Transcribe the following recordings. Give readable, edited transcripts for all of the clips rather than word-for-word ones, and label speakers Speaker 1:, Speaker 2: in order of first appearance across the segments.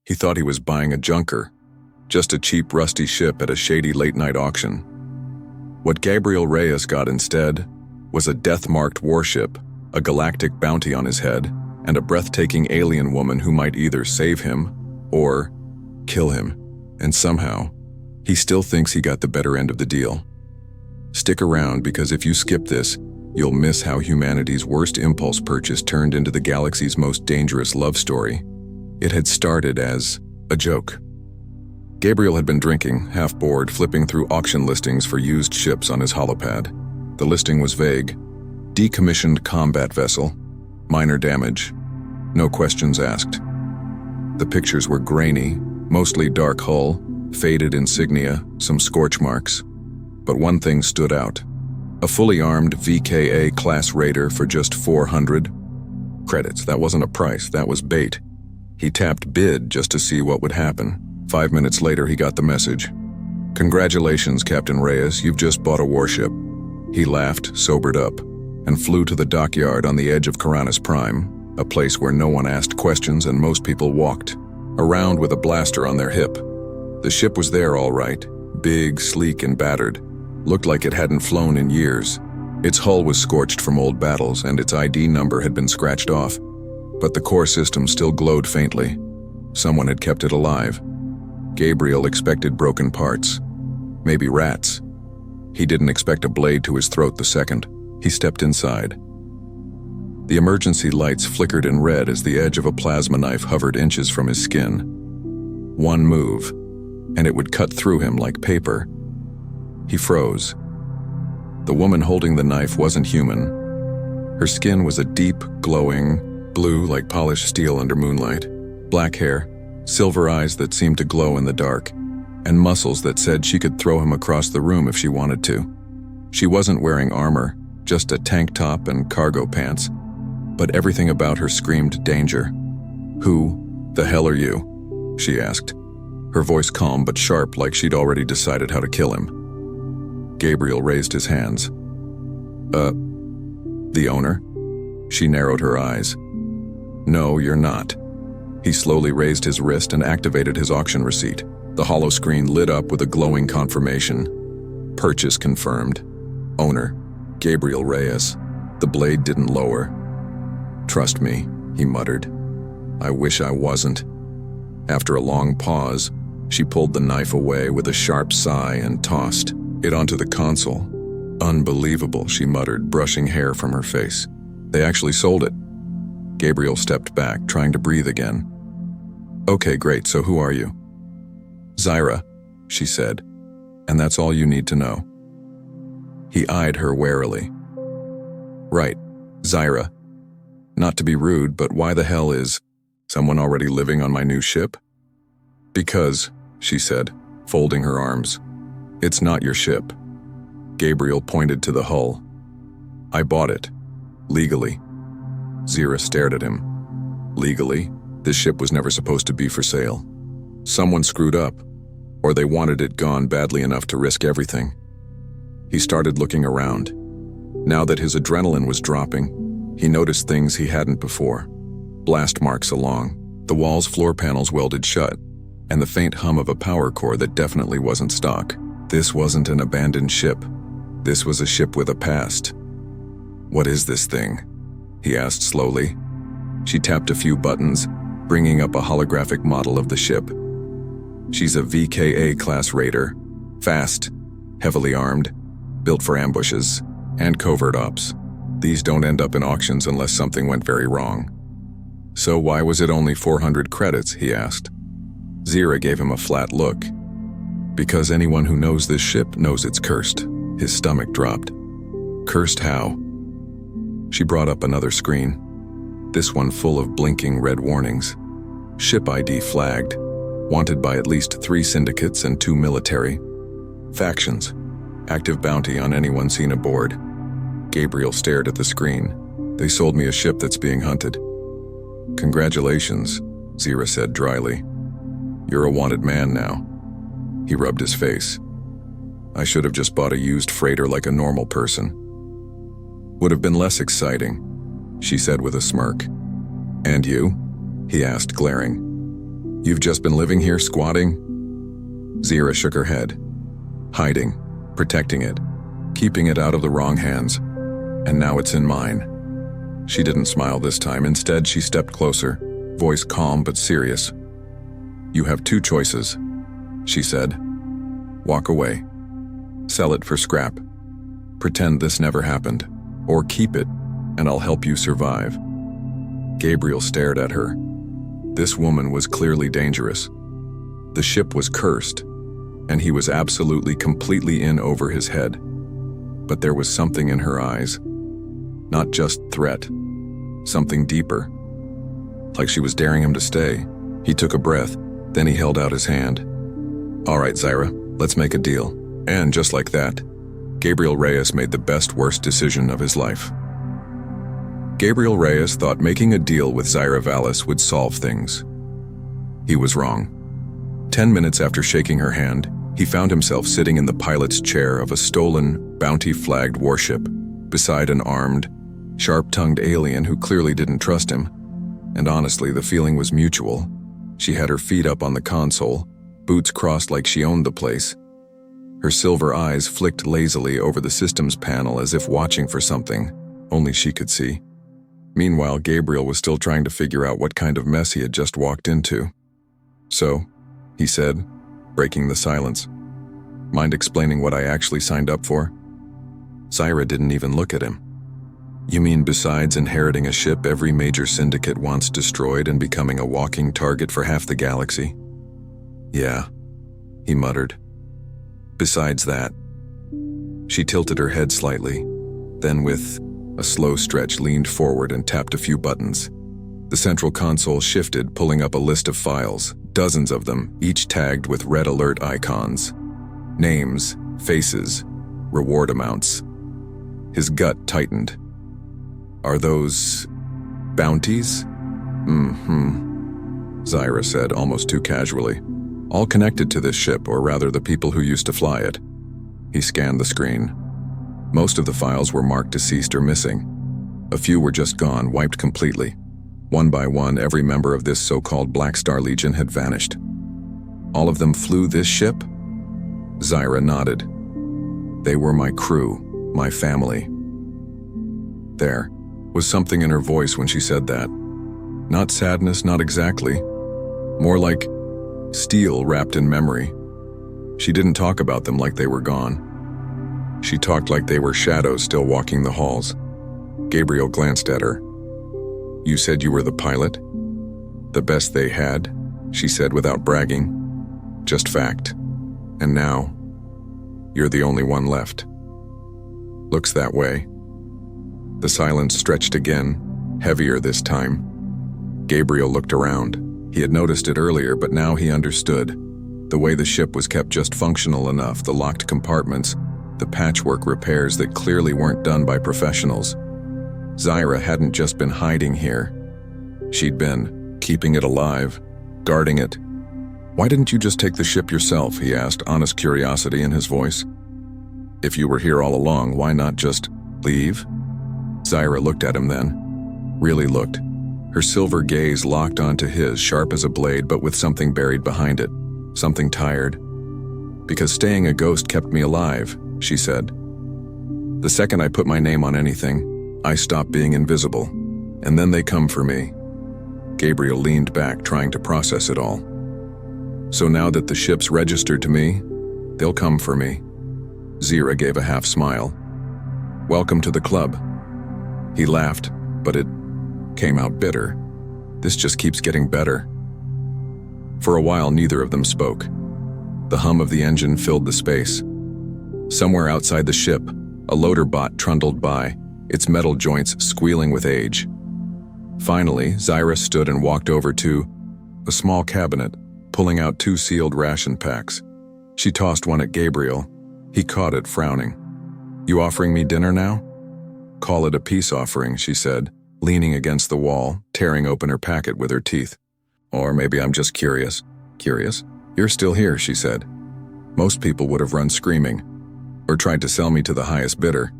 Speaker 1: He thought he was buying a junker, just a cheap, rusty ship at a shady late-night auction. What Gabriel Reyes got instead was a death-marked warship, a galactic bounty on his head, and a breathtaking alien woman who might either save him or kill him. And somehow, he still thinks he got the better end of the deal. Stick around, because if you skip this, you'll miss how humanity's worst impulse purchase turned into the galaxy's most dangerous love story. It had started as a joke. Gabriel had been drinking, half bored, flipping through auction listings for used ships on his holopad. The listing was vague. Decommissioned combat vessel, minor damage, no questions asked. The pictures were grainy, mostly dark hull, faded insignia, some scorch marks. But one thing stood out. A fully armed VKA-class raider for just 400 credits. That wasn't a price, that was bait. He tapped bid just to see what would happen. 5 minutes later, he got the message. "Congratulations, Captain Reyes, you've just bought a warship." He laughed, sobered up, and flew to the dockyard on the edge of Caranus Prime, a place where no one asked questions and most people walked around with a blaster on their hip. The ship was there all right, big, sleek, and battered. Looked like it hadn't flown in years. Its hull was scorched from old battles, and its ID number had been scratched off. But the core system still glowed faintly. Someone had kept it alive. Gabriel expected broken parts. Maybe rats. He didn't expect a blade to his throat the second. He stepped inside. The emergency lights flickered in red as the edge of a plasma knife hovered inches from his skin. One move, and it would cut through him like paper. He froze. The woman holding the knife wasn't human. Her skin was a deep, glowing blue like polished steel under moonlight. Black hair, silver eyes that seemed to glow in the dark, and muscles that said she could throw him across the room if she wanted to. She wasn't wearing armor, just a tank top and cargo pants, but everything about her screamed danger. "Who the hell are you?" she asked, her voice calm but sharp, like she'd already decided how to kill him. Gabriel raised his hands. The owner?" She narrowed her eyes. "No, you're not." He slowly raised his wrist and activated his auction receipt. The hollow screen lit up with a glowing confirmation. Purchase confirmed. Owner, Gabriel Reyes. The blade didn't lower. "Trust me," he muttered. "I wish I wasn't." After a long pause, she pulled the knife away with a sharp sigh and tossed it onto the console. "Unbelievable," she muttered, brushing hair from her face. "They actually sold it." Gabriel stepped back, trying to breathe again. "Okay, great, so who are you?" "Zyra," she said, "and that's all you need to know." He eyed her warily. "Right, Zyra. Not to be rude, but why the hell is someone already living on my new ship?" "Because," she said, folding her arms, "it's not your ship." Gabriel pointed to the hull. "I bought it. Legally." Zyra stared at him. "Legally? This ship was never supposed to be for sale. Someone screwed up, or they wanted it gone badly enough to risk everything." He started looking around. Now that his adrenaline was dropping, he noticed things he hadn't before. Blast marks along the wall's floor panels welded shut, and the faint hum of a power core that definitely wasn't stock. This wasn't an abandoned ship. This was a ship with a past. "What is this thing?" he asked slowly. She tapped a few buttons, bringing up a holographic model of the ship. "She's a VKA-class raider. Fast, heavily armed, built for ambushes, and covert ops. These don't end up in auctions unless something went very wrong." "So why was it only 400 credits?" he asked. Zyra gave him a flat look. "Because anyone who knows this ship knows it's cursed." His stomach dropped. "Cursed how?" She brought up another screen, this one full of blinking red warnings. Ship ID flagged, wanted by at least 3 syndicates and 2 military factions. Active bounty on anyone seen aboard. Gabriel stared at the screen. "They sold me a ship that's being hunted." "Congratulations," Zyra said dryly. "You're a wanted man now." He rubbed his face. "I should have just bought a used freighter like a normal person." "Would have been less exciting," she said with a smirk. "And you?" he asked, glaring. You've just been living here, squatting? Zira shook her head. Hiding, protecting it, keeping it out of the wrong hands. And now it's in mine. She didn't smile this time. Instead, she stepped closer, voice calm but serious. You have two choices, she said. Walk away. Sell it for scrap. Pretend this never happened. Or keep it, and I'll help you survive. Gabriel stared at her. This woman was clearly dangerous. The ship was cursed, and he was absolutely completely in over his head. But there was something in her eyes. Not just threat, something deeper. Like she was daring him to stay. He took a breath, then he held out his hand. All right, Zira, let's make a deal. And just like that, Gabriel Reyes made the best-worst decision of his life. Gabriel Reyes thought making a deal with Zira Vallis would solve things. He was wrong. 10 minutes after shaking her hand, he found himself sitting in the pilot's chair of a stolen, bounty-flagged warship, beside an armed, sharp-tongued alien who clearly didn't trust him. And honestly, the feeling was mutual. She had her feet up on the console, boots crossed like she owned the place. Her silver eyes flicked lazily over the systems panel as if watching for something only she could see. Meanwhile, Gabriel was still trying to figure out what kind of mess he had just walked into. So, he said, breaking the silence, mind explaining what I actually signed up for? Zira didn't even look at him. You mean besides inheriting a ship every major syndicate wants destroyed and becoming a walking target for half the galaxy? Yeah, he muttered. Besides that. She tilted her head slightly, then with a slow stretch leaned forward and tapped a few buttons. The central console shifted, pulling up a list of files, dozens of them, each tagged with red alert icons. Names, faces, reward amounts. His gut tightened. Are those bounties? Zira said, almost too casually. All connected to this ship, or rather the people who used to fly it. He scanned the screen. Most of the files were marked deceased or missing. A few were just gone, wiped completely. One by one, every member of this so-called Black Star Legion had vanished. All of them flew this ship? Zira nodded. They were my crew, my family. There was something in her voice when she said that. Not sadness, not exactly. More like steel wrapped in memory. She didn't talk about them like they were gone. She talked like they were shadows still walking the halls. Gabriel glanced at her. You said you were the pilot? The best they had, she said without bragging. Just fact. And now, you're the only one left. Looks that way. The silence stretched again, heavier this time. Gabriel looked around. He had noticed it earlier, but now he understood. The way the ship was kept just functional enough, the locked compartments, the patchwork repairs that clearly weren't done by professionals. Zira hadn't just been hiding here. She'd been keeping it alive, guarding it. Why didn't you just take the ship yourself? He asked, honest curiosity in his voice. If you were here all along, why not just leave? Zira looked at him then. Really looked. Her silver gaze locked onto his, sharp as a blade, but with something buried behind it. Something tired. Because staying a ghost kept me alive, she said. The second I put my name on anything, I stop being invisible. And then they come for me. Gabriel leaned back, trying to process it all. So now that the ship's registered to me, they'll come for me. Zira gave a half smile. Welcome to the club. He laughed, but it came out bitter. This just keeps getting better. For a while, neither of them spoke. The hum of the engine filled the space. Somewhere outside the ship, a loader bot trundled by, its metal joints squealing with age. Finally, Zira stood and walked over to a small cabinet, pulling out 2 sealed ration packs. She tossed one at Gabriel. He caught it, frowning. You offering me dinner now? Call it a peace offering, she said, leaning against the wall, tearing open her packet with her teeth. Or maybe I'm just curious. Curious? You're still here, she said. Most people would have run screaming, or tried to sell me to the highest bidder.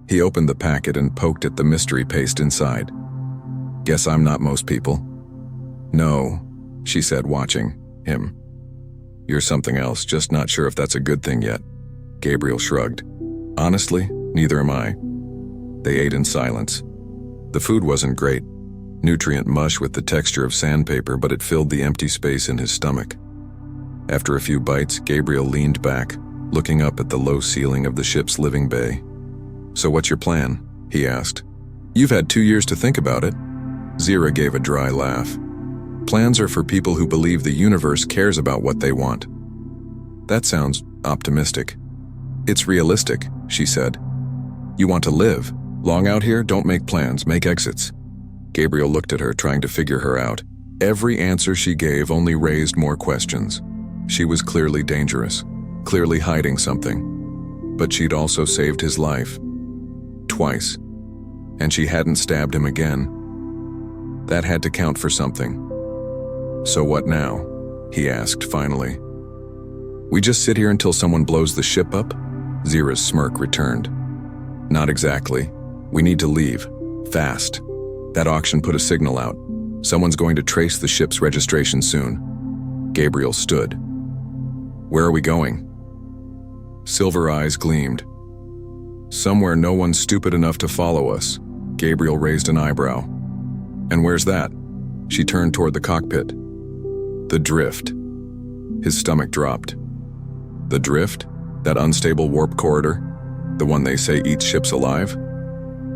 Speaker 1: He opened the packet and poked at the mystery paste inside. Guess I'm not most people. No, she said, watching. Him. You're something else, just not sure if that's a good thing yet. Gabriel shrugged. Honestly, neither am I. They ate in silence. The food wasn't great. Nutrient mush with the texture of sandpaper, but it filled the empty space in his stomach. After a few bites, Gabriel leaned back, looking up at the low ceiling of the ship's living bay. So what's your plan? He asked. You've had 2 years to think about it. Zira gave a dry laugh. Plans are for people who believe the universe cares about what they want. That sounds optimistic. It's realistic, she said. You want to live. Long out here, don't make plans, make exits. Gabriel looked at her, trying to figure her out. Every answer she gave only raised more questions. She was clearly dangerous, clearly hiding something. But she'd also saved his life. Twice. And she hadn't stabbed him again. That had to count for something. So what now? He asked finally. We just sit here until someone blows the ship up? Zira's smirk returned. Not exactly. We need to leave. Fast. That auction put a signal out. Someone's going to trace the ship's registration soon. Gabriel stood. Where are we going? Silver eyes gleamed. Somewhere no one's stupid enough to follow us. Gabriel raised an eyebrow. And where's that? She turned toward the cockpit. The drift. His stomach dropped. The drift? That unstable warp corridor? The one they say eats ships alive?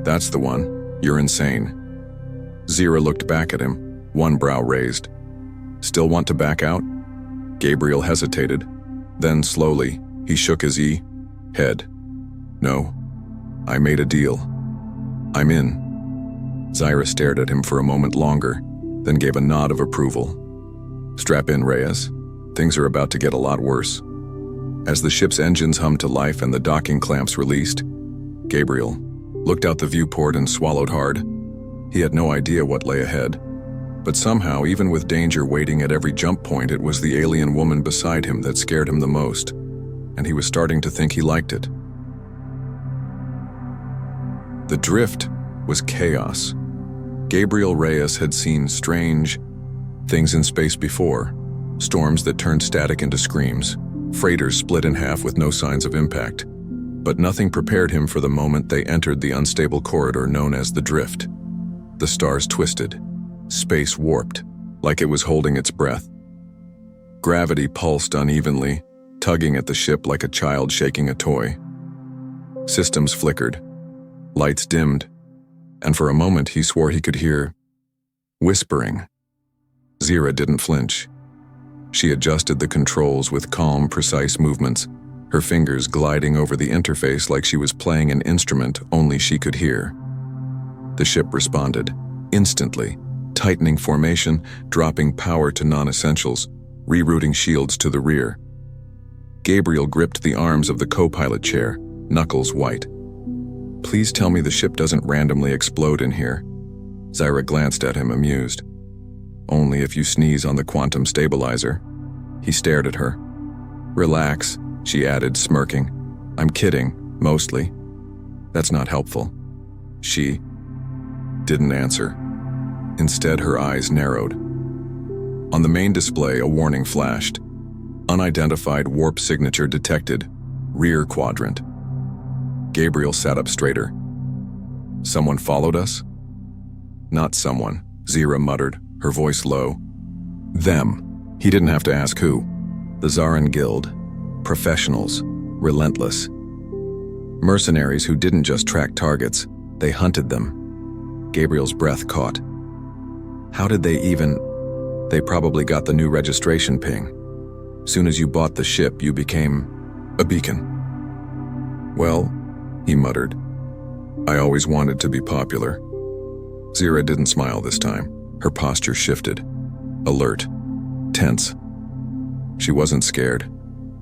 Speaker 1: That's the one. You're insane. Zira looked back at him, one brow raised. Still want to back out? Gabriel hesitated. Then slowly, he shook his head. No. I made a deal. I'm in. Zira stared at him for a moment longer, then gave a nod of approval. Strap in, Reyes. Things are about to get a lot worse. As the ship's engines hummed to life and the docking clamps released, Gabriel looked out the viewport and swallowed hard. He had no idea what lay ahead. But somehow, even with danger waiting at every jump point, it was the alien woman beside him that scared him the most, and he was starting to think he liked it. The drift was chaos. Gabriel Reyes had seen strange things in space before. Storms that turned static into screams. Freighters split in half with no signs of impact. But nothing prepared him for the moment they entered the unstable corridor known as the drift. The stars twisted. Space warped, like it was holding its breath. Gravity pulsed unevenly, tugging at the ship like a child shaking a toy. Systems flickered. Lights dimmed. And for a moment he swore he could hear whispering. Zira didn't flinch. She adjusted the controls with calm, precise movements, her fingers gliding over the interface like she was playing an instrument only she could hear. The ship responded, instantly, tightening formation, dropping power to non-essentials, rerouting shields to the rear. Gabriel gripped the arms of the co-pilot chair, knuckles white. Please tell me the ship doesn't randomly explode in here. Zira glanced at him, amused. Only if you sneeze on the quantum stabilizer. He stared at her. Relax, she added, smirking. I'm kidding, mostly. That's not helpful. She didn't answer. Instead, her eyes narrowed. On the main display, a warning flashed. Unidentified warp signature detected. Rear quadrant. Gabriel sat up straighter. Someone followed us? Not someone, Zira muttered, her voice low. Them. He didn't have to ask who. The Zarin Guild. Professionals. Relentless. Mercenaries who didn't just track targets, they hunted them. Gabriel's breath caught. How did they even... They probably got the new registration ping. Soon as you bought the ship, you became a beacon. Well, he muttered. I always wanted to be popular. Zira didn't smile this time. Her posture shifted. Alert. Tense. She wasn't scared,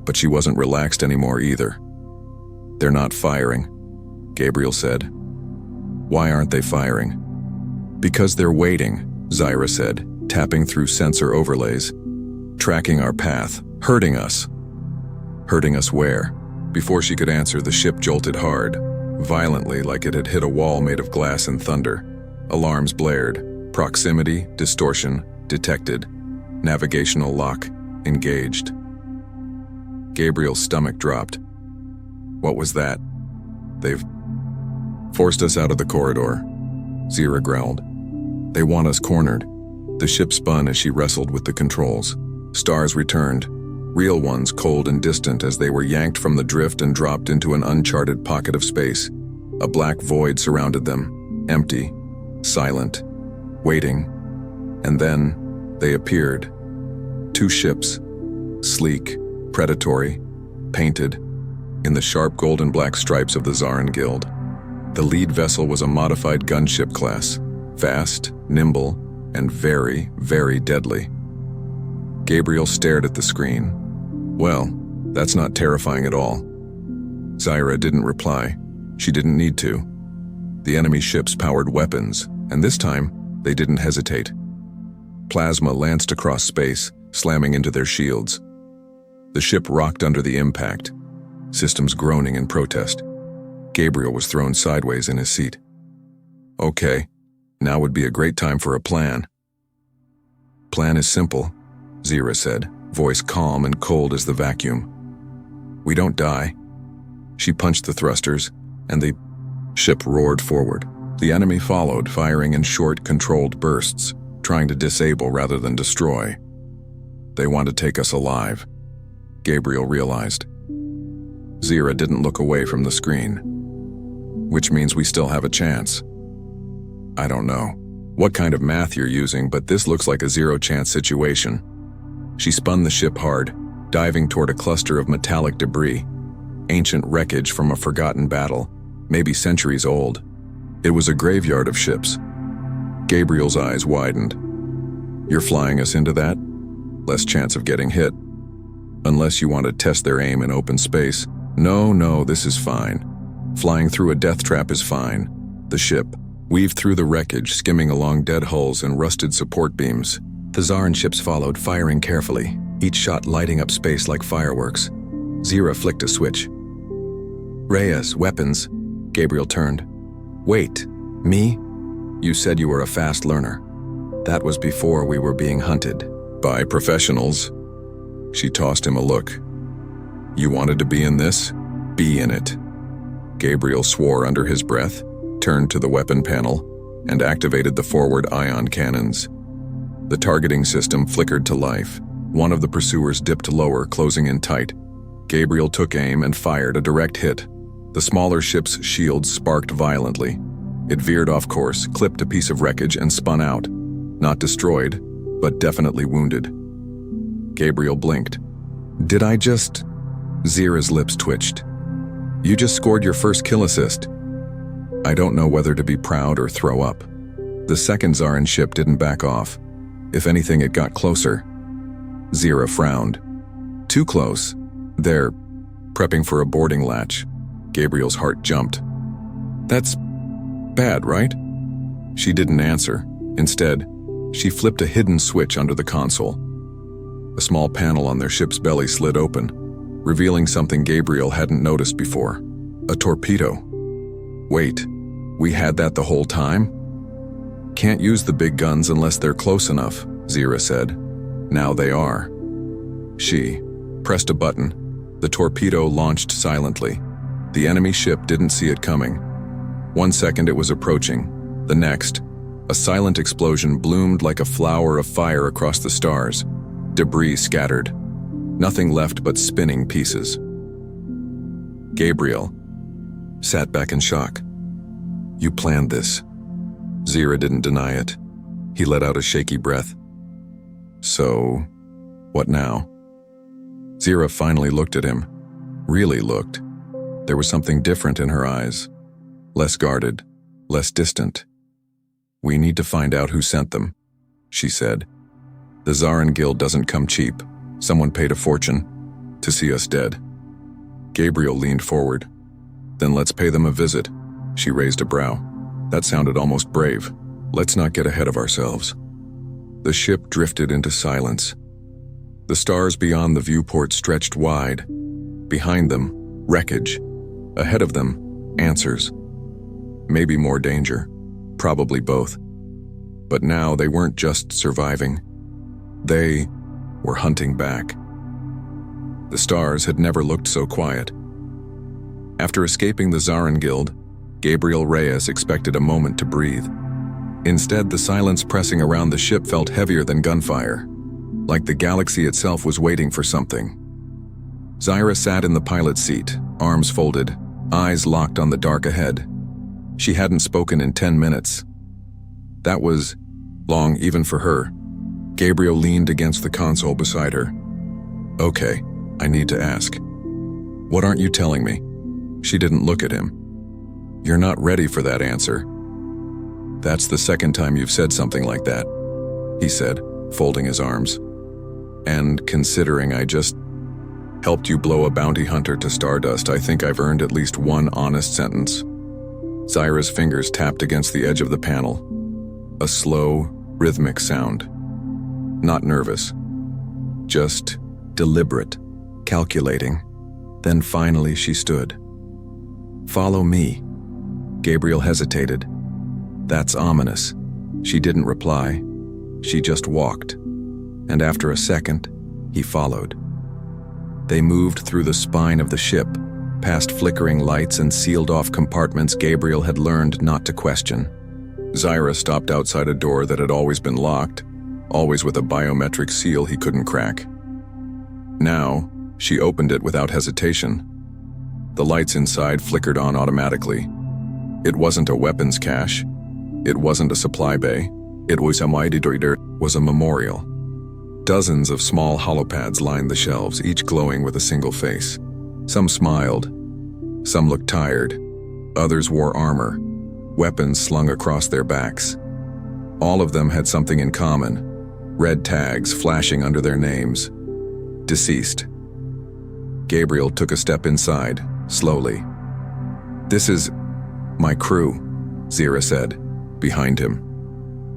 Speaker 1: but she wasn't relaxed anymore either. They're not firing, Gabriel said. Why aren't they firing? Because they're waiting, Zira said, tapping through sensor overlays. Tracking our path, hurting us. Hurting us where? Before she could answer, the ship jolted hard, violently like it had hit a wall made of glass and thunder. Alarms blared. Proximity, distortion, detected. Navigational lock. engaged. Gabriel's stomach dropped. What was that? They've forced us out of the corridor, Zira growled. They want us cornered. The ship spun as she wrestled with the controls. Stars returned, real ones cold and distant as they were yanked from the drift and dropped into an uncharted pocket of space. A black void surrounded them, empty, silent, waiting. And then they appeared. Two ships, sleek, predatory, painted, in the sharp golden black stripes of the Zarin Guild. The lead vessel was a modified gunship class, fast, nimble, and very, very deadly. Gabriel stared at the screen. Well, that's not terrifying at all. Zira didn't reply. She didn't need to. The enemy ships powered weapons, and this time, they didn't hesitate. Plasma lanced across space, slamming into their shields. The ship rocked under the impact, systems groaning in protest. Gabriel was thrown sideways in his seat. Okay, now would be a great time for a plan. Plan is simple, Zira said, voice calm and cold as the vacuum. We don't die. She punched the thrusters, and the ship roared forward. The enemy followed, firing in short, controlled bursts, trying to disable rather than destroy. They want to take us alive, Gabriel realized. Zira didn't look away from the screen. Which means we still have a chance. I don't know what kind of math you're using, but this looks like a zero-chance situation. She spun the ship hard, diving toward a cluster of metallic debris, ancient wreckage from a forgotten battle, maybe centuries old. It was a graveyard of ships. Gabriel's eyes widened. You're flying us into that? Less chance of getting hit. Unless you want to test their aim in open space. No, this is fine. Flying through a death trap is fine. The ship weaved through the wreckage, skimming along dead hulls and rusted support beams. The Zarin ships followed, firing carefully, each shot lighting up space like fireworks. Zira flicked a switch. Reyes, weapons. Gabriel turned. Wait, me? You said you were a fast learner. That was before we were being hunted. By professionals. She tossed him a look. You wanted to be in this? Be in it. Gabriel swore under his breath, turned to the weapon panel, and activated the forward ion cannons. The targeting system flickered to life. One of the pursuers dipped lower, closing in tight. Gabriel took aim and fired a direct hit. The smaller ship's shields sparked violently. It veered off course, clipped a piece of wreckage, and spun out. Not destroyed, but definitely wounded. Gabriel blinked. Did I just... Zira's lips twitched. You just scored your first kill assist. I don't know whether to be proud or throw up. The second Zarin ship didn't back off. If anything, it got closer. Zira frowned. Too close. They're prepping for a boarding latch. Gabriel's heart jumped. That's bad, right? She didn't answer. Instead, she flipped a hidden switch under the console. A small panel on their ship's belly slid open, revealing something Gabriel hadn't noticed before. A torpedo. Wait, we had that the whole time? Can't use the big guns unless they're close enough, Zira said. Now they are. She pressed a button. The torpedo launched silently. The enemy ship didn't see it coming. 1 second it was approaching. The next, a silent explosion bloomed like a flower of fire across the stars. Debris scattered. Nothing left but spinning pieces. Gabriel sat back in shock. You planned this. Zira didn't deny it. He let out a shaky breath. So, what now? Zira finally looked at him. Really looked. There was something different in her eyes. Less guarded, less distant. We need to find out who sent them, she said. The Zarin Guild doesn't come cheap. Someone paid a fortune to see us dead. Gabriel leaned forward. Then let's pay them a visit. She raised a brow. That sounded almost brave. Let's not get ahead of ourselves. The ship drifted into silence. The stars beyond the viewport stretched wide. Behind them, wreckage. Ahead of them, answers. Maybe more danger. Probably both. But now they weren't just surviving. They were hunting back. The stars had never looked so quiet. After escaping the Zarin Guild, Gabriel Reyes expected a moment to breathe. Instead, the silence pressing around the ship felt heavier than gunfire, like the galaxy itself was waiting for something. Zyra sat in the pilot's seat, arms folded, eyes locked on the dark ahead. She hadn't spoken in 10 minutes. That was long even for her. Gabriel leaned against the console beside her. "Okay, I need to ask. What aren't you telling me?" She didn't look at him. "You're not ready for that answer." "That's the second time you've said something like that," he said, folding his arms. "And considering I just helped you blow a bounty hunter to stardust, I think I've earned at least one honest sentence." Zyra's fingers tapped against the edge of the panel. A slow, rhythmic sound. Not nervous. Just deliberate, calculating. Then finally she stood. "Follow me." Gabriel hesitated. "That's ominous." She didn't reply. She just walked. And after a second, he followed. They moved through the spine of the ship, past flickering lights and sealed-off compartments Gabriel had learned not to question. Zyra stopped outside a door that had always been locked, always with a biometric seal he couldn't crack. Now, she opened it without hesitation. The lights inside flickered on automatically. It wasn't a weapons cache. It wasn't a supply bay. It was a memorial. Dozens of small holopads lined the shelves, each glowing with a single face. Some smiled. Some looked tired. Others wore armor, weapons slung across their backs. All of them had something in common. Red tags flashing under their names. Deceased. Gabriel took a step inside, slowly. "This is my crew," Zyra said, behind him.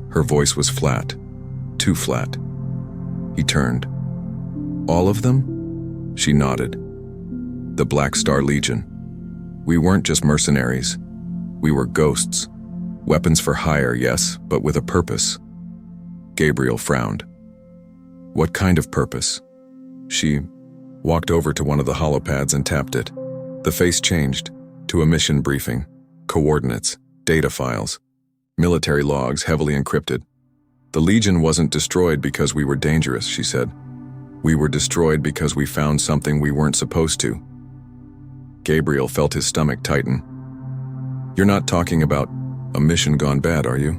Speaker 1: Her voice was flat, too flat. He turned. "All of them?" She nodded. "The Black Star Legion. We weren't just mercenaries. We were ghosts. Weapons for hire, yes, but with a purpose." Gabriel frowned. "What kind of purpose?" She walked over to one of the holopads and tapped it. The face changed to a mission briefing, coordinates, data files, military logs heavily encrypted. "The Legion wasn't destroyed because we were dangerous," she said. "We were destroyed because we found something we weren't supposed to." Gabriel felt his stomach tighten. "You're not talking about a mission gone bad, are you?"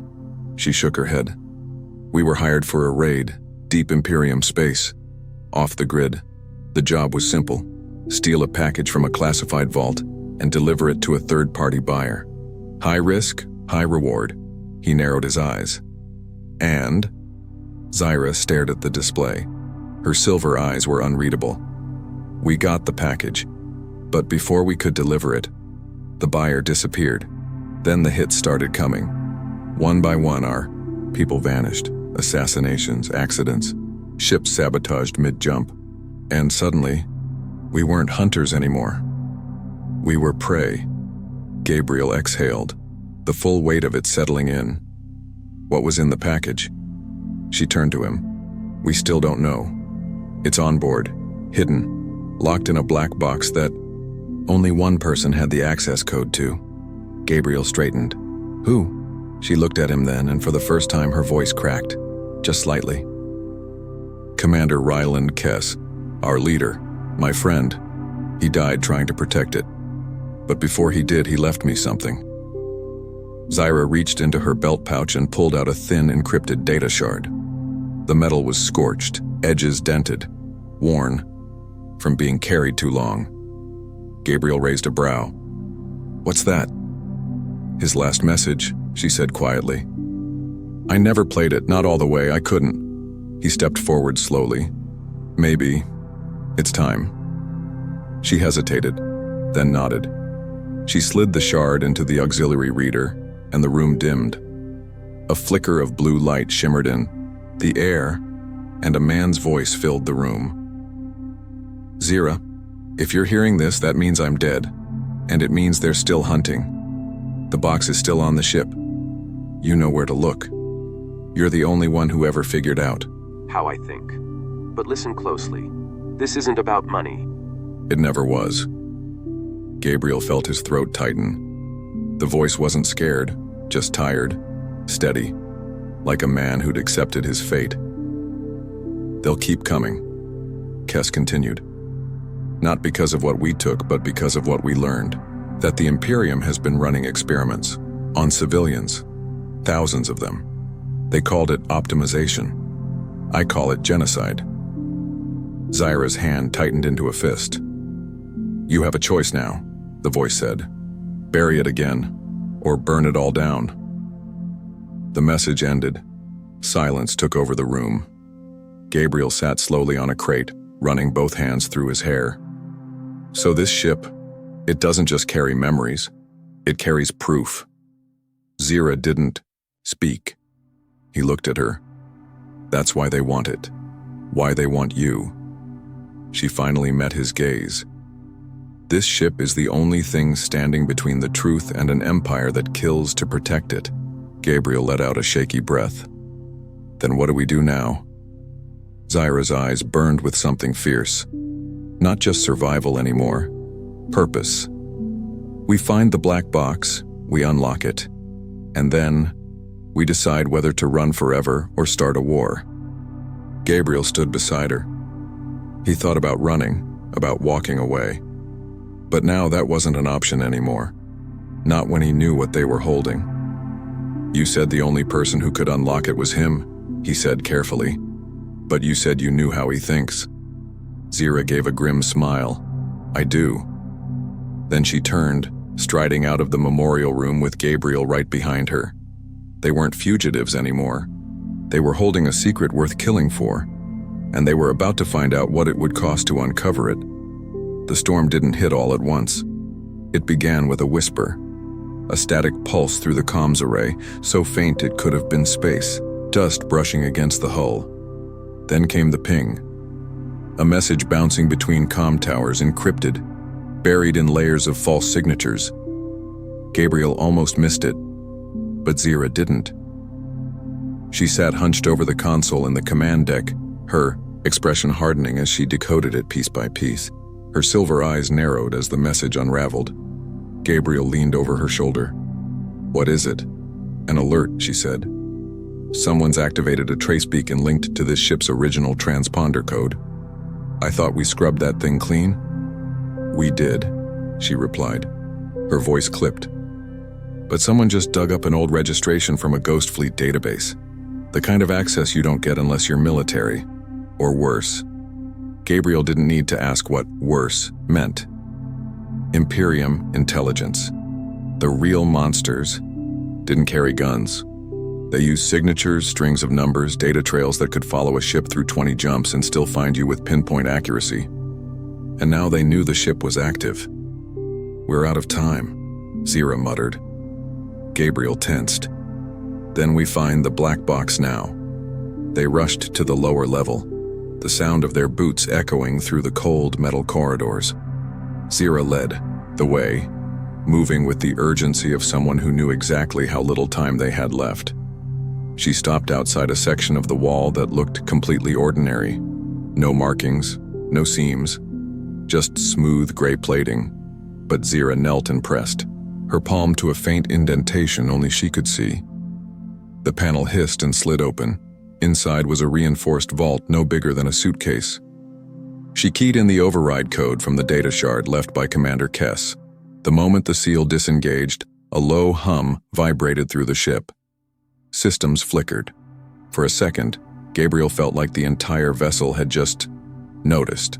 Speaker 1: She shook her head. "We were hired for a raid, deep Imperium space, off the grid. The job was simple: steal a package from a classified vault and deliver it to a third-party buyer. High risk, high reward." He narrowed his eyes. "And?" Zyra stared at the display. Her silver eyes were unreadable. "We got the package, but before we could deliver it, the buyer disappeared. Then the hits started coming. One by one, our people vanished. Assassinations, accidents, ships sabotaged mid-jump. And suddenly, we weren't hunters anymore. We were prey." Gabriel exhaled, the full weight of it settling in. "What was in the package?" She turned to him. "We still don't know. It's on board, hidden, locked in a black box that only one person had the access code to." Gabriel straightened. "Who?" She looked at him then, and for the first time her voice cracked, just slightly. "Commander Ryland Kess, our leader, my friend. He died trying to protect it. But before he did, he left me something." Zyra reached into her belt pouch and pulled out a thin, encrypted data shard. The metal was scorched, edges dented, worn, from being carried too long. Gabriel raised a brow. "What's that?" "His last message," she said quietly. "I never played it, not all the way, I couldn't." He stepped forward slowly. "Maybe it's time." She hesitated, then nodded. She slid the shard into the auxiliary reader, and the room dimmed. A flicker of blue light shimmered in the air, and a man's voice filled the room. "Zyra, if you're hearing this, that means I'm dead, and it means they're still hunting. The box is still on the ship. You know where to look. You're the only one who ever figured out how I think."
Speaker 2: But listen closely. This isn't about money.
Speaker 1: It never was. Gabriel felt his throat tighten. The voice wasn't scared, just tired, steady, like a man who'd accepted his fate. They'll keep coming, Kess continued. Not because of what we took, but because of what we learned. That the Imperium has been running experiments on civilians, thousands of them. They called it optimization. I call it genocide. Zyra's hand tightened into a fist. You have a choice now, the voice said. Bury it again, or burn it all down. The message ended. Silence took over the room. Gabriel sat slowly on a crate, running both hands through his hair. So this ship, it doesn't just carry memories, it carries proof. Zyra didn't speak. He looked at her. That's why they want it. Why they want you. She finally met his gaze. This ship is the only thing standing between the truth and an empire that kills to protect it. Gabriel let out a shaky breath. Then what do we do now? Zyra's eyes burned with something fierce. Not just survival anymore. Purpose. We find the black box, we unlock it, and then we decide whether to run forever or start a war. Gabriel stood beside her. He thought about running, about walking away. But now that wasn't an option anymore. Not when he knew what they were holding. You said the only person who could unlock it was him, he said carefully. But you said you knew how he thinks. Zyra gave a grim smile. I do. Then she turned, striding out of the memorial room with Gabriel right behind her. They weren't fugitives anymore. They were holding a secret worth killing for, and they were about to find out what it would cost to uncover it. The storm didn't hit all at once. It began with a whisper, a static pulse through the comms array, so faint it could have been space, dust brushing against the hull. Then came the ping, a message bouncing between comm towers, encrypted, buried in layers of false signatures. Gabriel almost missed it, but Zyra didn't. She sat hunched over the console in the command deck, her expression hardening as she decoded it piece by piece. Her silver eyes narrowed as the message unraveled. Gabriel leaned over her shoulder. What is it? An alert, she said. Someone's activated a trace beacon linked to this ship's original transponder code. I thought we scrubbed that thing clean? We did, she replied. Her voice clipped. But someone just dug up an old registration from a Ghost Fleet database. The kind of access you don't get unless you're military. Or worse. Gabriel didn't need to ask what worse meant. Imperium intelligence. The real monsters didn't carry guns. They used signatures, strings of numbers, data trails that could follow a ship through 20 jumps and still find you with pinpoint accuracy. And now they knew the ship was active. We're out of time, Zyra muttered. Gabriel tensed. Then we find the black box now. They rushed to the lower level, the sound of their boots echoing through the cold metal corridors. Zyra led the way, moving with the urgency of someone who knew exactly how little time they had left. She stopped outside a section of the wall that looked completely ordinary. No markings, no seams, just smooth gray plating. But Zyra knelt and pressed, her palm to a faint indentation only she could see. The panel hissed and slid open. Inside was a reinforced vault no bigger than a suitcase. She keyed in the override code from the data shard left by Commander Kess. The moment the seal disengaged, a low hum vibrated through the ship. Systems flickered. For a second, Gabriel felt like the entire vessel had just noticed.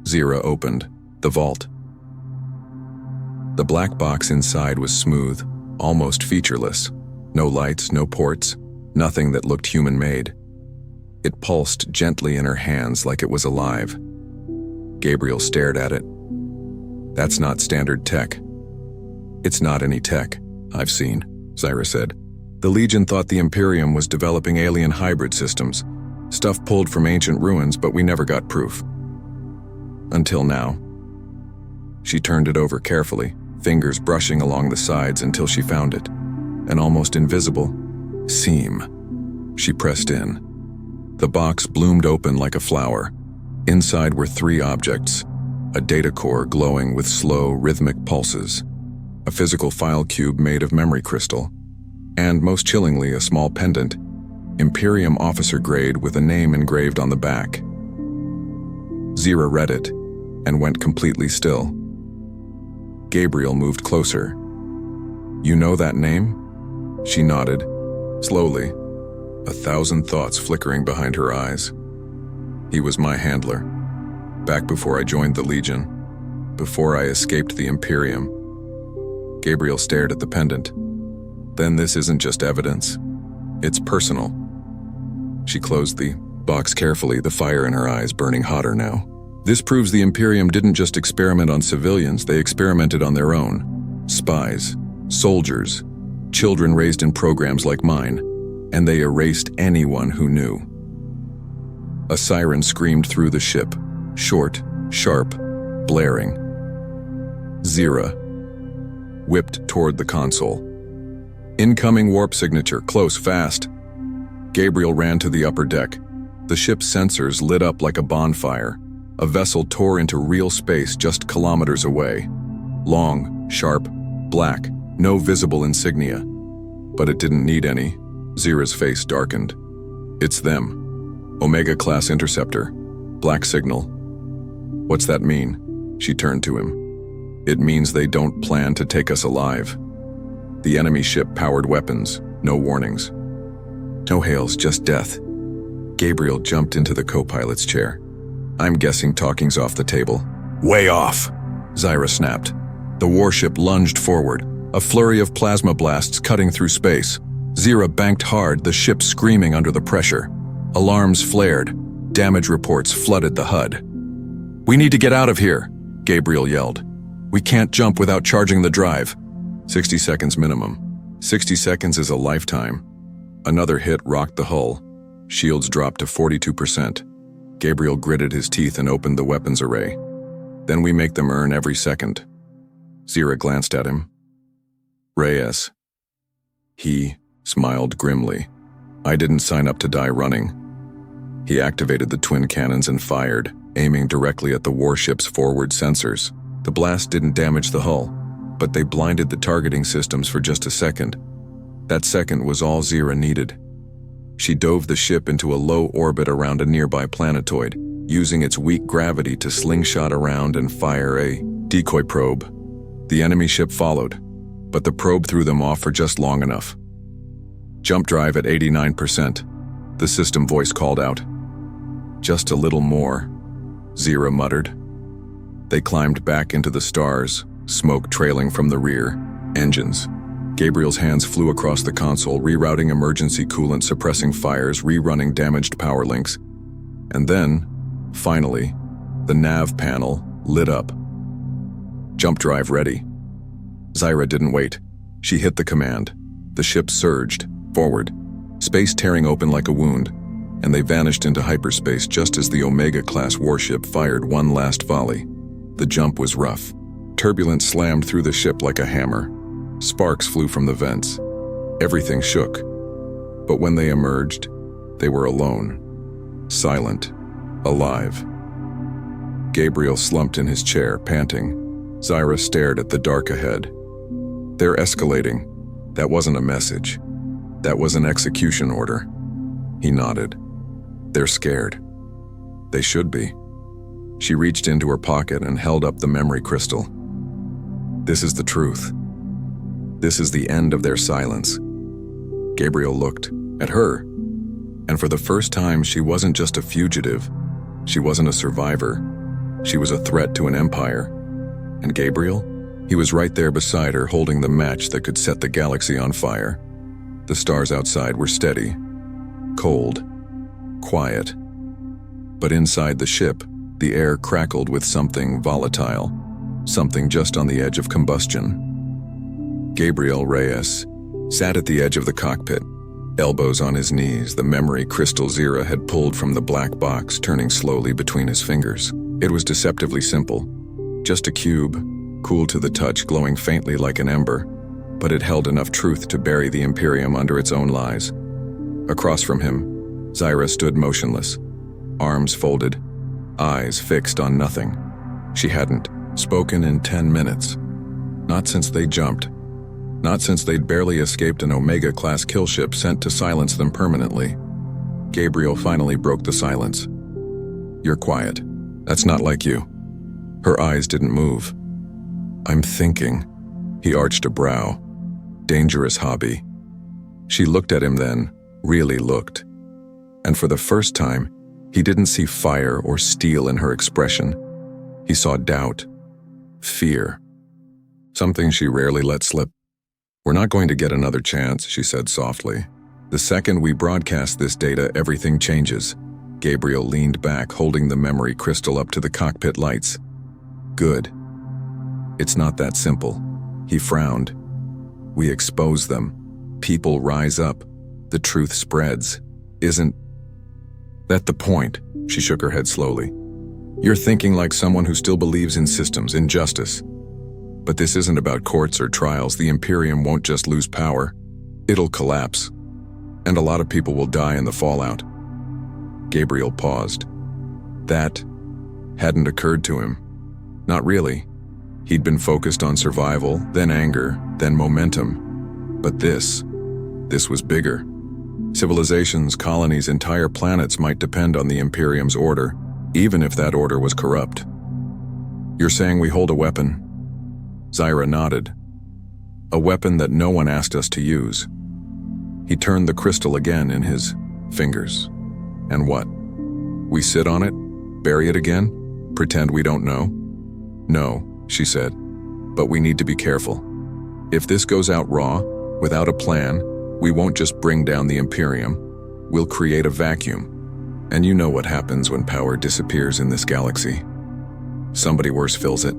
Speaker 1: Zyra opened the vault. The black box inside was smooth, almost featureless. No lights, no ports, nothing that looked human-made. It pulsed gently in her hands like it was alive. Gabriel stared at it. That's not standard tech. It's not any tech I've seen, Zyra said. The Legion thought the Imperium was developing alien hybrid systems, stuff pulled from ancient ruins, but we never got proof. Until now. She turned it over carefully, fingers brushing along the sides until she found it. An almost invisible seam. She pressed in. The box bloomed open like a flower. Inside were 3 objects: a data core glowing with slow, rhythmic pulses, a physical file cube made of memory crystal, and, most chillingly, a small pendant, Imperium officer grade with a name engraved on the back. Zira read it and went completely still. Gabriel moved closer. "You know that name?" She nodded, slowly, 1,000 thoughts flickering behind her eyes. "He was my handler, back before I joined the Legion, before I escaped the Imperium." Gabriel stared at the pendant. "Then this isn't just evidence. It's personal." She closed the box carefully, the fire in her eyes burning hotter now. "This proves the Imperium didn't just experiment on civilians, they experimented on their own. Spies, soldiers, children raised in programs like mine, and they erased anyone who knew." A siren screamed through the ship, short, sharp, blaring. Zira whipped toward the console. "Incoming warp signature, close, fast." Gabriel ran to the upper deck. The ship's sensors lit up like a bonfire. A vessel tore into real space just kilometers away. Long, sharp, black, no visible insignia. But it didn't need any. Zira's face darkened. "It's them. Omega-class interceptor. Black signal." "What's that mean?" She turned to him. "It means they don't plan to take us alive. The enemy ship powered weapons, no warnings. No hails, just death." Gabriel jumped into the co-pilot's chair. "I'm guessing talking's off the table." "Way off," Zira snapped. The warship lunged forward, a flurry of plasma blasts cutting through space. Zira banked hard, the ship screaming under the pressure. Alarms flared. Damage reports flooded the HUD. "We need to get out of here," Gabriel yelled. "We can't jump without charging the drive." 60 seconds minimum. 60 seconds is a lifetime. Another hit rocked the hull. Shields dropped to 42%. Gabriel gritted his teeth and opened the weapons array. "Then we make them earn every second." Zira glanced at him. "Reyes." He smiled grimly. "I didn't sign up to die running." He activated the twin cannons and fired, aiming directly at the warship's forward sensors. The blast didn't damage the hull, but they blinded the targeting systems for just a second. That second was all Zira needed. She dove the ship into a low orbit around a nearby planetoid, using its weak gravity to slingshot around and fire a decoy probe. The enemy ship followed, but the probe threw them off for just long enough. "Jump drive at 89%, the system voice called out. "Just a little more," Zira muttered. They climbed back into the stars, smoke trailing from the rear. Engines. Gabriel's hands flew across the console, rerouting emergency coolant, suppressing fires, rerunning damaged power links. And then, finally, the nav panel lit up. "Jump drive ready." Zira didn't wait. She hit the command. The ship surged, forward, space tearing open like a wound, and they vanished into hyperspace just as the Omega-class warship fired one last volley. The jump was rough. Turbulence slammed through the ship like a hammer. Sparks flew from the vents. Everything shook. But when they emerged, they were alone. Silent. Alive. Gabriel slumped in his chair, panting. Zira stared at the dark ahead. "They're escalating." That wasn't a message. That was an execution order. He nodded. "They're scared." "They should be." She reached into her pocket and held up the memory crystal. "This is the truth. This is the end of their silence." Gabriel looked at her, and for the first time she wasn't just a fugitive. She wasn't a survivor. She was a threat to an empire. And Gabriel? He was right there beside her, holding the match that could set the galaxy on fire. The stars outside were steady, cold, quiet. But inside the ship, the air crackled with something volatile, something just on the edge of combustion. Gabriel Reyes sat at the edge of the cockpit, elbows on his knees, the memory crystal Zira had pulled from the black box turning slowly between his fingers. It was deceptively simple. Just a cube, cool to the touch, glowing faintly like an ember, but it held enough truth to bury the Imperium under its own lies. Across from him, Zyra stood motionless, arms folded, eyes fixed on nothing. She hadn't spoken in 10 minutes. Not since they jumped. Not since they'd barely escaped an Omega-class kill ship sent to silence them permanently. Gabriel finally broke the silence. "You're quiet. That's not like you." Her eyes didn't move. "I'm thinking." He arched a brow. Dangerous hobby. She looked at him then, really looked. And for the first time, he didn't see fire or steel in her expression. He saw doubt, fear, something she rarely let slip. "We're not going to get another chance," she said softly. "The second we broadcast this data, everything changes." Gabriel leaned back, holding the memory crystal up to the cockpit lights. "Good. It's not that simple." He frowned. "We expose them. People rise up. The truth spreads. Isn't that the point?" She shook her head slowly. "You're thinking like someone who still believes in systems, in justice. But this isn't about courts or trials. The Imperium won't just lose power. It'll collapse. And a lot of people will die in the fallout." Gabriel paused. That hadn't occurred to him. Not really. He'd been focused on survival, then anger, then momentum. But this was bigger. Civilizations, colonies, entire planets might depend on the Imperium's order, even if that order was corrupt. "You're saying we hold a weapon?" Zyra nodded. "A weapon that no one asked us to use." He turned the crystal again in his fingers. "And what? We sit on it? Bury it again? Pretend we don't know?" "No," she said, "but we need to be careful. If this goes out raw, without a plan, we won't just bring down the Imperium. We'll create a vacuum. And you know what happens when power disappears in this galaxy. Somebody worse fills it."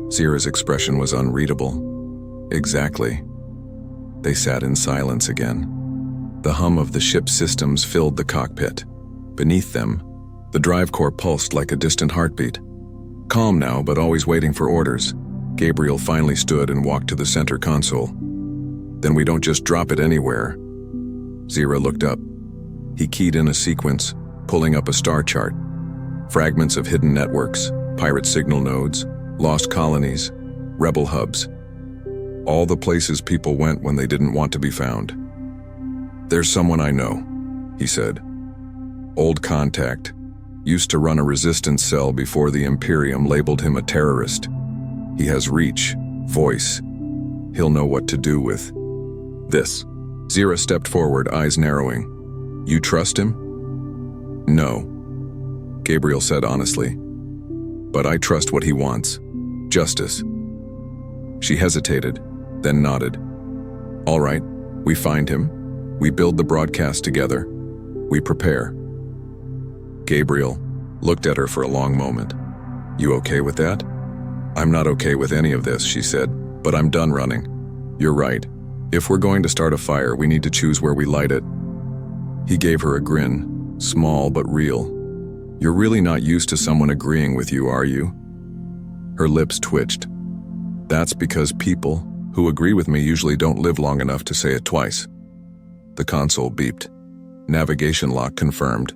Speaker 1: Zyra's expression was unreadable. "Exactly." They sat in silence again. The hum of the ship's systems filled the cockpit. Beneath them, the drive core pulsed like a distant heartbeat. Calm now, but always waiting for orders. Gabriel finally stood and walked to the center console. "Then we don't just drop it anywhere." Zyra looked up. He keyed in a sequence, pulling up a star chart. Fragments of hidden networks, pirate signal nodes, lost colonies, rebel hubs. All the places people went when they didn't want to be found. "There's someone I know," he said. "Old contact. Used to run a resistance cell before the Imperium labeled him a terrorist. He has reach, voice. He'll know what to do with this." Zyra stepped forward, eyes narrowing. "You trust him?" "No," Gabriel said honestly. "But I trust what he wants. Justice." She hesitated, then nodded. "All right, we find him. We build the broadcast together. We prepare." Gabriel looked at her for a long moment. "You okay with that?" "I'm not okay with any of this," she said, "but I'm done running. You're right. If we're going to start a fire, we need to choose where we light it." He gave her a grin, small but real. "You're really not used to someone agreeing with you, are you?" Her lips twitched. "That's because people who agree with me usually don't live long enough to say it twice." The console beeped. Navigation lock confirmed.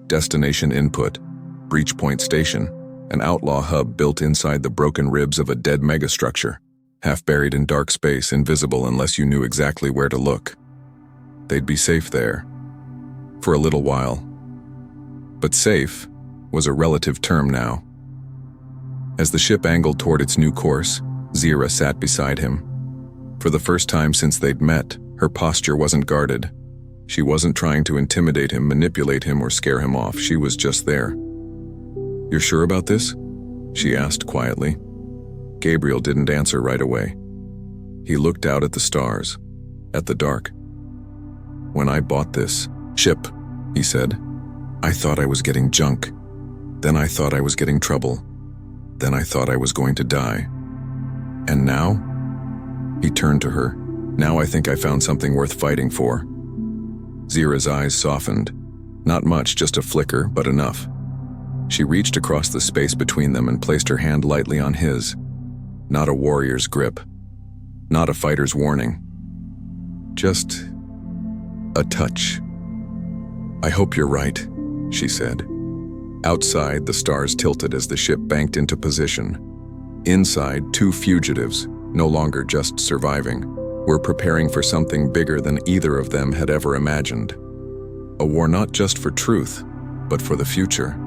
Speaker 1: Destination input. Breachpoint station. An outlaw hub built inside the broken ribs of a dead megastructure, half buried in dark space, invisible unless you knew exactly where to look. They'd be safe there. For a little while. But safe was a relative term now. As the ship angled toward its new course, Zyra sat beside him. For the first time since they'd met, her posture wasn't guarded. She wasn't trying to intimidate him, manipulate him, or scare him off. She was just there. "You're sure about this?" she asked quietly. Gabriel didn't answer right away. He looked out at the stars, at the dark. "When I bought this ship," he said, "I thought I was getting junk. Then I thought I was getting trouble. Then I thought I was going to die. And now?" He turned to her. "Now I think I found something worth fighting for." Zyra's eyes softened. Not much, just a flicker, but enough. She reached across the space between them and placed her hand lightly on his. Not a warrior's grip. Not a fighter's warning. Just a touch. "I hope you're right," she said. Outside, the stars tilted as the ship banked into position. Inside, two fugitives, no longer just surviving, were preparing for something bigger than either of them had ever imagined. A war not just for truth, but for the future.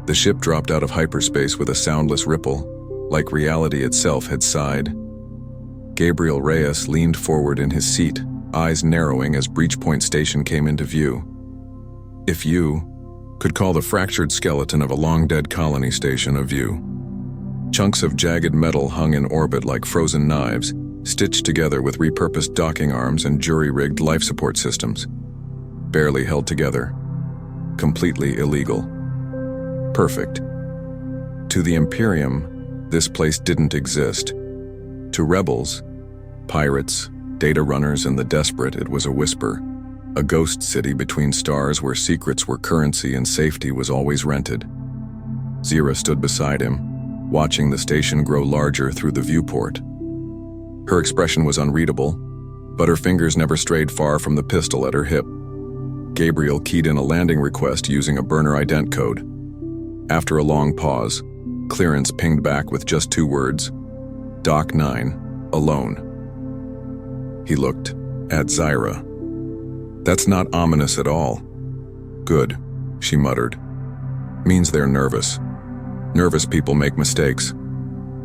Speaker 1: The ship dropped out of hyperspace with a soundless ripple, like reality itself had sighed. Gabriel Reyes leaned forward in his seat, eyes narrowing as Breachpoint Station came into view. If you could call the fractured skeleton of a long-dead colony station a view. Chunks of jagged metal hung in orbit like frozen knives, stitched together with repurposed docking arms and jury-rigged life support systems. Barely held together. Completely illegal. Perfect. To the Imperium, this place didn't exist. To rebels, pirates, data runners, and the desperate, it was a whisper. A ghost city between stars where secrets were currency and safety was always rented. Zira stood beside him, watching the station grow larger through the viewport. Her expression was unreadable, but her fingers never strayed far from the pistol at her hip. Gabriel keyed in a landing request using a burner ident code. After a long pause, clearance pinged back with just two words: Dock 9, alone. He looked at Zira. That's not ominous at all. Good, she muttered. Means they're nervous. Nervous people make mistakes.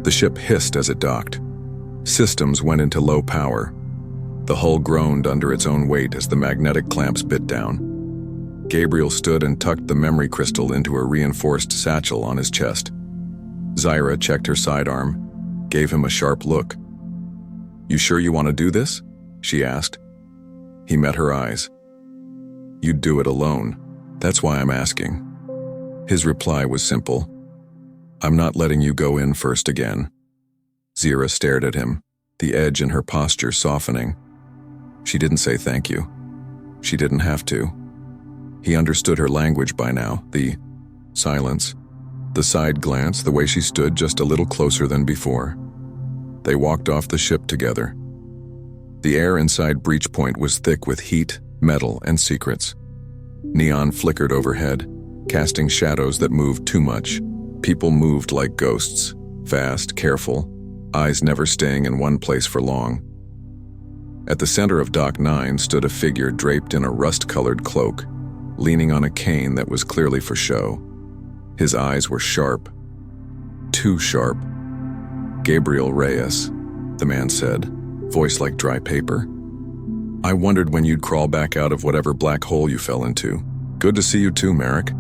Speaker 1: The ship hissed as it docked. Systems went into low power. The hull groaned under its own weight as the magnetic clamps bit down. Gabriel stood and tucked the memory crystal into a reinforced satchel on his chest. Zira checked her sidearm, gave him a sharp look. "You sure you want to do this?" she asked. He met her eyes. "You'd do it alone. That's why I'm asking." His reply was simple. "I'm not letting you go in first again." Zira stared at him, the edge in her posture softening. She didn't say thank you. She didn't have to. He understood her language by now, the silence, the side glance, the way she stood just a little closer than before. They walked off the ship together. The air inside Breachpoint was thick with heat, metal, and secrets. Neon flickered overhead, casting shadows that moved too much. People moved like ghosts, fast, careful, eyes never staying in one place for long. At the center of Dock 9 stood a figure draped in a rust-colored cloak, leaning on a cane that was clearly for show. His eyes were sharp. Too sharp. "Gabriel Reyes," the man said, voice like dry paper. "I wondered when you'd crawl back out of whatever black hole you fell into. Good to see you too, Merrick,"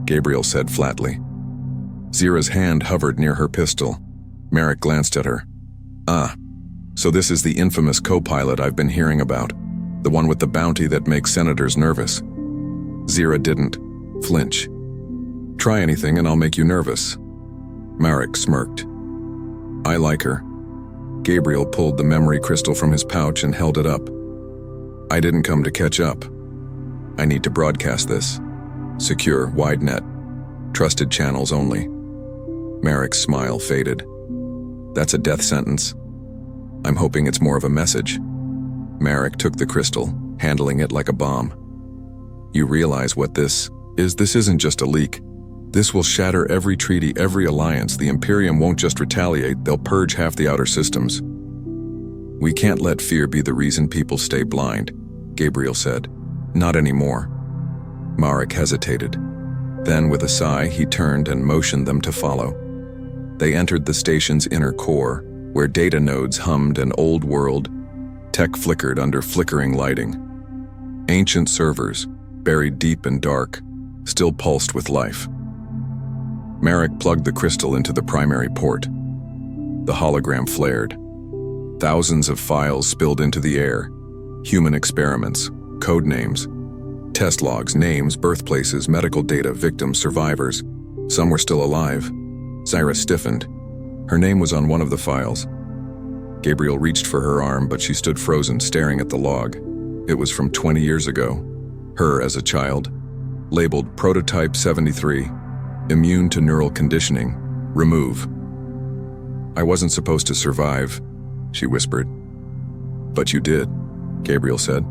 Speaker 1: Gabriel said flatly. Zira's hand hovered near her pistol. Merrick glanced at her. "Ah, so this is the infamous co-pilot I've been hearing about, the one with the bounty that makes senators nervous." Zira didn't flinch. "Try anything and I'll make you nervous." Merrick smirked. "I like her." Gabriel pulled the memory crystal from his pouch and held it up. "I didn't come to catch up. I need to broadcast this. Secure, wide net. Trusted channels only." Merrick's smile faded. "That's a death sentence. I'm hoping it's more of a message." Merrick took the crystal, handling it like a bomb. "You realize what this is? This isn't just a leak. This will shatter every treaty, every alliance. The Imperium won't just retaliate, they'll purge half the outer systems." "We can't let fear be the reason people stay blind," Gabriel said. "Not anymore." Marek hesitated. Then, with a sigh, he turned and motioned them to follow. They entered the station's inner core, where data nodes hummed and old-world tech flickered under flickering lighting. Ancient servers, buried deep and dark, still pulsed with life. Marek plugged the crystal into the primary port. The hologram flared. Thousands of files spilled into the air. Human experiments, code names, test logs, names, birthplaces, medical data, victims, survivors. Some were still alive. Zira stiffened. Her name was on one of the files. Gabriel reached for her arm, but she stood frozen, staring at the log. It was from 20 years ago. Her as a child. Labeled Prototype 73. Immune to neural conditioning. Remove. "I wasn't supposed to survive," she whispered. "But you did," Gabriel said.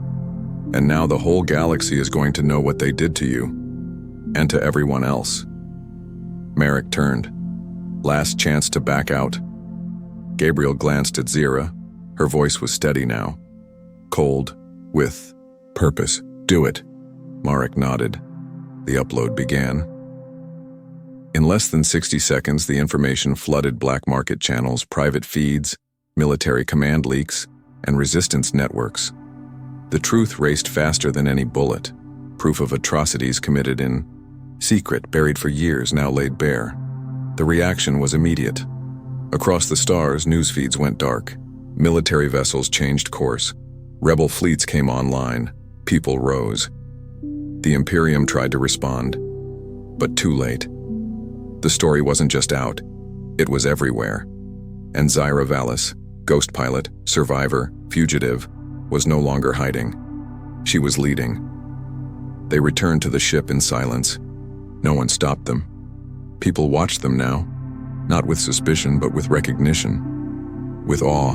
Speaker 1: And now the whole galaxy is going to know what they did to you, and to everyone else. Merrick turned. Last chance to back out. Gabriel glanced at Zira. Her voice was steady now. Cold, with purpose. Do it. Marek nodded. The upload began. In less than 60 seconds, the information flooded black market channels, private feeds, military command leaks, and resistance networks. The truth raced faster than any bullet. Proof of atrocities committed in secret, buried for years, now laid bare. The reaction was immediate. Across the stars, news feeds went dark. Military vessels changed course. Rebel fleets came online. People rose. The Imperium tried to respond, but too late. The story wasn't just out, it was everywhere. And Zyra Vallis, ghost pilot, survivor, fugitive, was no longer hiding. She was leading. They returned to the ship in silence. No one stopped them. People watched them now, not with suspicion, but with recognition, with awe.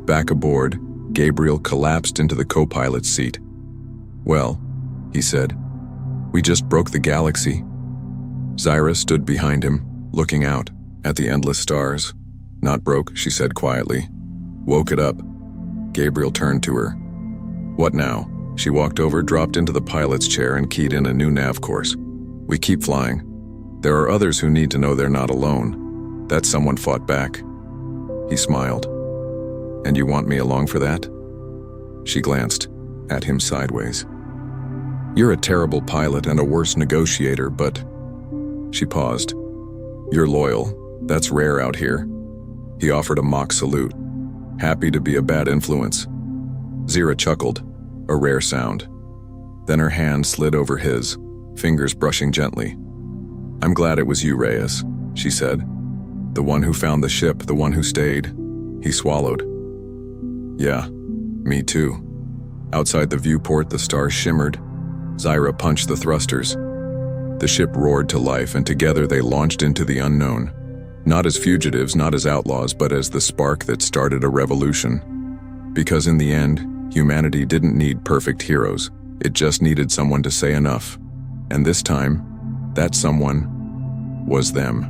Speaker 1: Back aboard, Gabriel collapsed into the co-pilot's seat. "Well," he said, "we just broke the galaxy." Zyra stood behind him, looking out at the endless stars. "Not broke," she said quietly. "Woke it up." Gabriel turned to her. "What now?" She walked over, dropped into the pilot's chair, and keyed in a new nav course. "We keep flying. There are others who need to know they're not alone, that someone fought back." He smiled. "And you want me along for that?" She glanced at him sideways. "You're a terrible pilot and a worse negotiator, but..." She paused. "You're loyal. That's rare out here." He offered a mock salute. "Happy to be a bad influence." Zira chuckled, a rare sound. Then her hand slid over his, fingers brushing gently. "I'm glad it was you, Reyes," she said. "The one who found the ship, the one who stayed." He swallowed. "Yeah, me too." Outside the viewport, the stars shimmered. Zyra punched the thrusters. The ship roared to life, and together they launched into the unknown. Not as fugitives, not as outlaws, but as the spark that started a revolution. Because in the end, humanity didn't need perfect heroes. It just needed someone to say enough. And this time, that someone was them.